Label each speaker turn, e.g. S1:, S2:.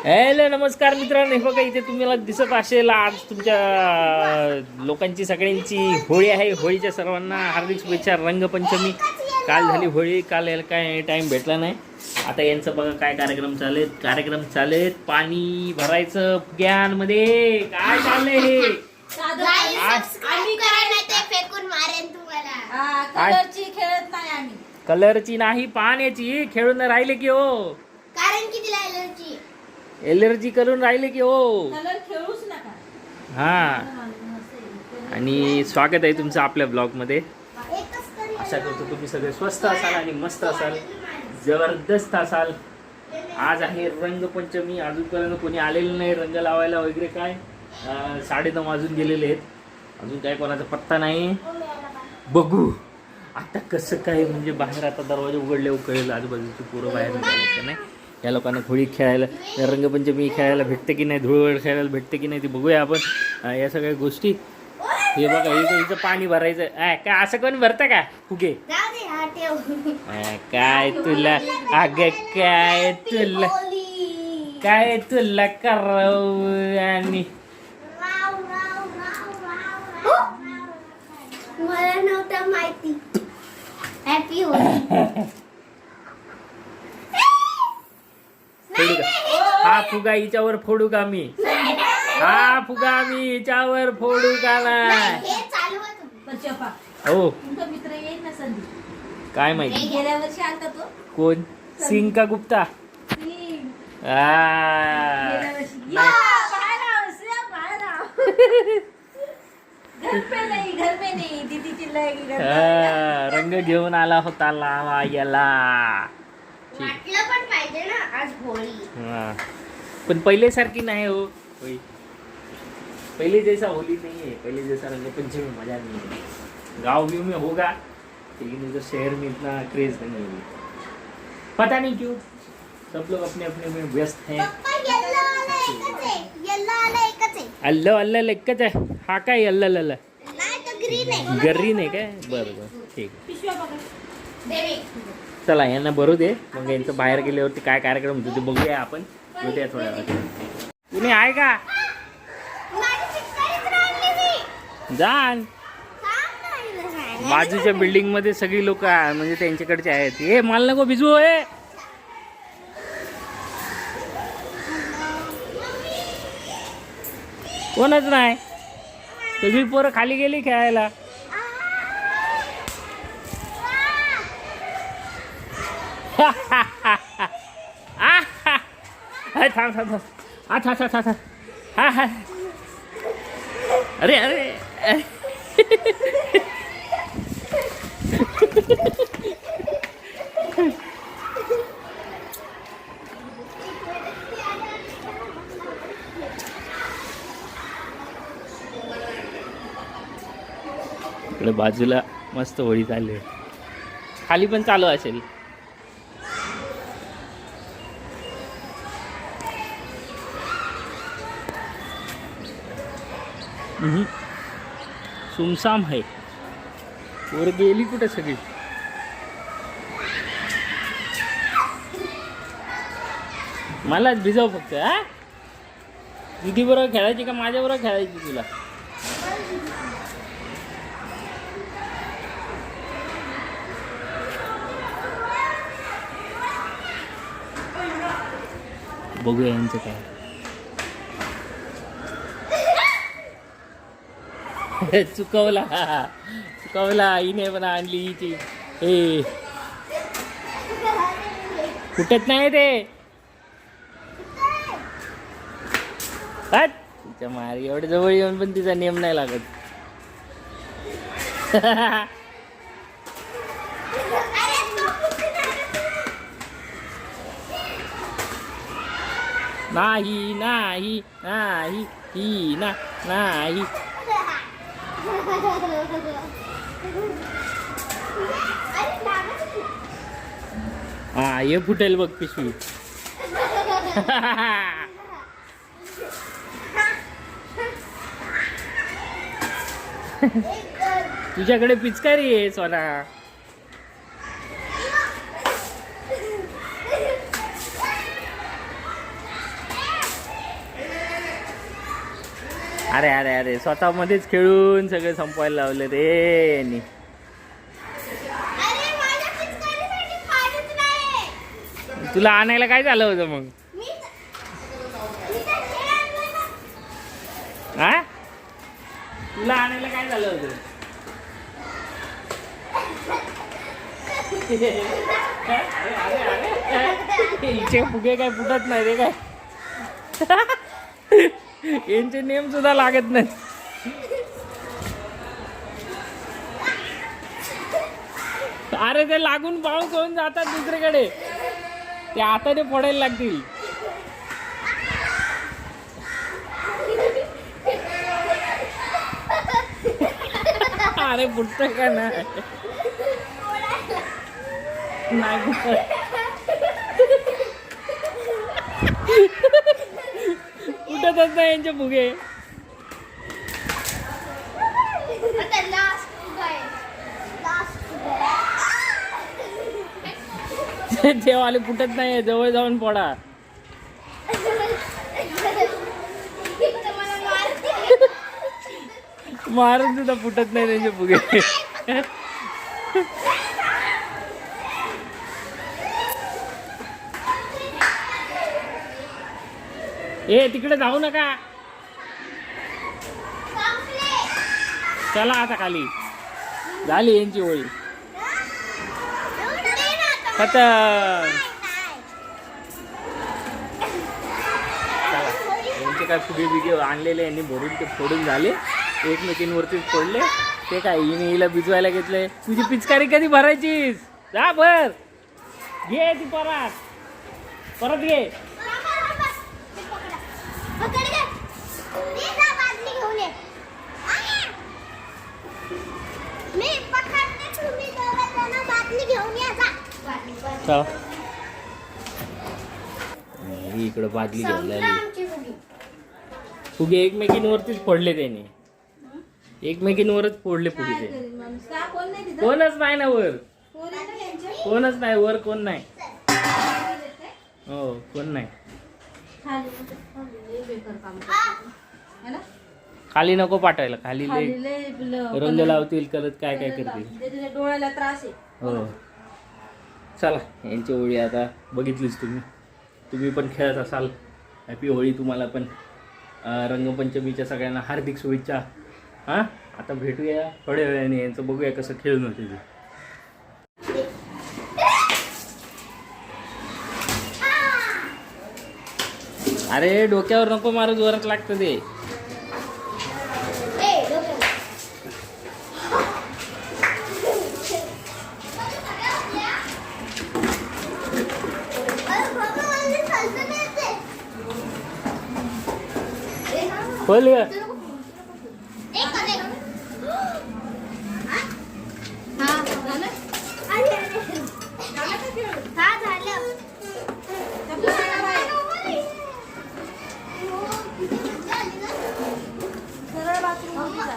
S1: Hello नमस्कार मित्रांनो, हे बघा इथे तुम्हाला दिसत असेल आज तुमच्या लोकांची सगळ्यांची होळी आहे. होळीच्या सर्वांना हार्दिक शुभेच्छा. रंगपंचमी काल झाली होळी, काल याला काय टाईम भेटला नाही. आता यांचं बघा काय कार्यक्रम चालेत. पाणी भरायचं फुग्यांमध्ये. काय चाललंय हे?
S2: कलरची खेळत नाही आम्ही.
S1: कलरची नाही, पाण्याची खेळून राहिले की हो.
S3: कारण की तिला
S1: एलर्जी करून राहिले की हो.
S2: कलर खेळूच नका.
S1: हा, आणि स्वागत आहे तुमचं आपल्या ब्लॉगमध्ये. आशा करतो तुम्ही सगळे स्वस्त असाल आणि मस्त असाल, जबरदस्त असाल. आज आहे रंगपंचमी. अजूनपर्यंत कोणी आलेलं नाही रंग लावायला वगैरे. काय 9:30 वाजून गेलेले आहेत, अजून काय कोणाचा पत्ता नाही. बघू आता कसं काय, म्हणजे बाहेर आता दरवाजे उघडले कळेल आजूबाजूची पोरं बाहेर निघाले नाही. या लोकांना होळी खेळायला, रंगपंचमी खेळायला भेटते की नाही, धुळवड खेळायला भेटते की नाही ते बघूया आपण. या सगळ्या गोष्टी. हे बघा इथं पाणी भरायचं. काय असं कोण भरतं का फुगे? काय तुला अगं, काय तुला करावं. आणि
S3: मला नव्हतं माहिती. हॅपी होळी.
S1: फोडू का हा फुगा हिच्यावर? फोडू का मी हा फुगा? मी हिच्यावर फोडू का नाही? हो,
S2: तुमचा मित्र येईल ना संधी.
S1: काय माहिती
S2: गेल्या वर्षी आलता तो.
S1: कोण? सिंग का गुप्ता?
S2: गेल्या वर्षी घर पे नाही दीदी चिल्लाएगी घर पे.
S1: रंग घेऊन आला होता लावा याला.
S3: वाटलं पण पाहिजे ना आज होळी.
S1: हा, पण पहिले सारखी नाही हो होळी. पहले जैसा होली नहीं है, पहले जैसा रंगपंचमी में मजा नहीं है. गाँव व्यू में होगा लेकिन इधर शहर में इतना क्रेज नहीं है. पता नहीं क्यों सब लोग अपने अपने में व्यस्त हैं.
S3: पप्पा येल्लो वाला एकच आहे. येल्लो वाला एकच आहे.
S1: अल्ल अल्ल लेक्कच आहे हा. काय अल्ल अल्ल
S3: नाही तो ग्रीन आहे.
S1: गर्री नाही काय? बरं बरं ठीक.
S2: पिशव्या बघा.
S3: देवी.
S1: चला यांना भरू दे, मग यांचं बाहेर गेल्यावरती काय कार्यक्रम होतो ते बघूया आपण. भेटूया थोड्या वेळात. तुम्ही आहे का?
S3: माझी चिकटरीच राहिली मी.
S1: जाण
S3: थांब ना.
S1: बाजूच्या बिल्डिंग मध्ये सगळी लोक म्हणजे त्यांच्याकडचे आहेत. हे मला नको भिजवू. हे कोणच नाही, सगळी पोरं खाली गेली खेळायला. थांब थांब थांब. अच्छा अच्छा अच्छा. हा हा. अरे अरे इकडे बाजूला मस्त होळी चालली. खाली पण चालू असेल. सुमसाम आहे. वर गेली कुठे सगळी? मलाच भिजव फक्त. हा, दीदी बरोबर खेळायची का माझ्या बरोबर खेळायची तुला? बघूया यांचं काय. चुकवला हिने पण आणली हिची. हे कुठत नाही ते. तिच्या मारी एवढ्या जवळ येऊन पण तिचा नेम नाही लागत. नाही नाही नाही ही ना नाही. हा, हे फुटेल बघ पिशवी. तुझ्याकडे पिचकारी आहे सोना. अरे अरे अरे स्वतः मध्येच खेळून सगळे संपवायला लावले रे यांनी.
S3: अरे माझ्या पिचकारीसाठी पाणीच नाही.
S1: तुला आणायला काय झालं होतं मग?
S3: मी तर खेळ आणलं ना.
S1: हा तुला आणायला काय झालं होतं? अरे अरे अरे हिचे फुगे काय फुटत नाही रे काय. यांचे नेम सुद्धा लागत नाही. अरे ते लागून बाउन्स होऊन जातात दुसरीकडे, ते हाताने फोडायला लागतील. अरे फुटत का नाही फुटत. फुटतच नाही यांचे फुगे.
S3: आता लास्ट फुगा आहे. लास्ट फुगा.
S1: ते वाले फुटत नाही, जवळ जाऊन पडा.
S3: इथं मला मारते.
S1: मारून सुद्धा फुटत नाही त्यांचे फुगे. ए तिकडे जाऊ नका.
S3: संपले.
S1: चला आता खाली. झाली यांची होळी खतम. चला यांचे काय फुगे बिगे आणलेले यांनी भरून ते फोडून झाले. एकमेकींवरतीच पडले. ते काय हिने हिला भिजवायला घेतलंय. तुझी पिचकारी कधी भरायचीस? जा भर. घे ती परत घे.
S3: पकड घे. मी जा बादली घेऊन ये. मी पकडते, तुम्ही दोघं जण बादली घेऊन या जा.
S1: चला इकडं बादली घेऊन
S3: संपलं
S1: लागली.
S3: आमची फुगी.
S1: फुगे एकमेकींवरतीच फोडले त्याने. एकमेकींवरच फोडले फुगे ते.
S2: कोण नाही तिथं?
S1: कोणच नाही ना वर.
S2: कोण आहे त्यांच्या?
S1: कोणच नाही वर. कोण नाही. हो कोण नाही.
S2: खाली लय बेकार काम करतात. है ना?
S1: खाली नको पाठवायला. खाली लय
S2: खाली लय
S1: रंग लावतील करत काय काय करतील.
S2: त्याच्या डोळ्याला त्रास आहे.
S1: हो चला यांची होळी आता बघितलीच तुम्ही पण खेळत असाल. हॅपी होळी तुम्हाला पण. रंगपंचमीच्या सगळ्यांना हार्दिक शुभेच्छा. हां आता भेटूया थोड्या वेळाने. यांचं बघूया कसं खेळून होते ते. अरे डोक्यावर नको मारू, जोरात लागतं ते.
S3: ए, डोक्यावर. अरे बाबा, मला चालता नाही येत आहे.
S1: खोल ग.
S3: एक का नाही?
S2: हा झालं?
S3: अरे, अरे.
S2: झालं का खेळ?
S3: हा, झालं.
S2: चप्पल काढा बाहेर.
S3: हो, किती मजा आली ना.
S2: सरळ बाथरूम मध्ये जा.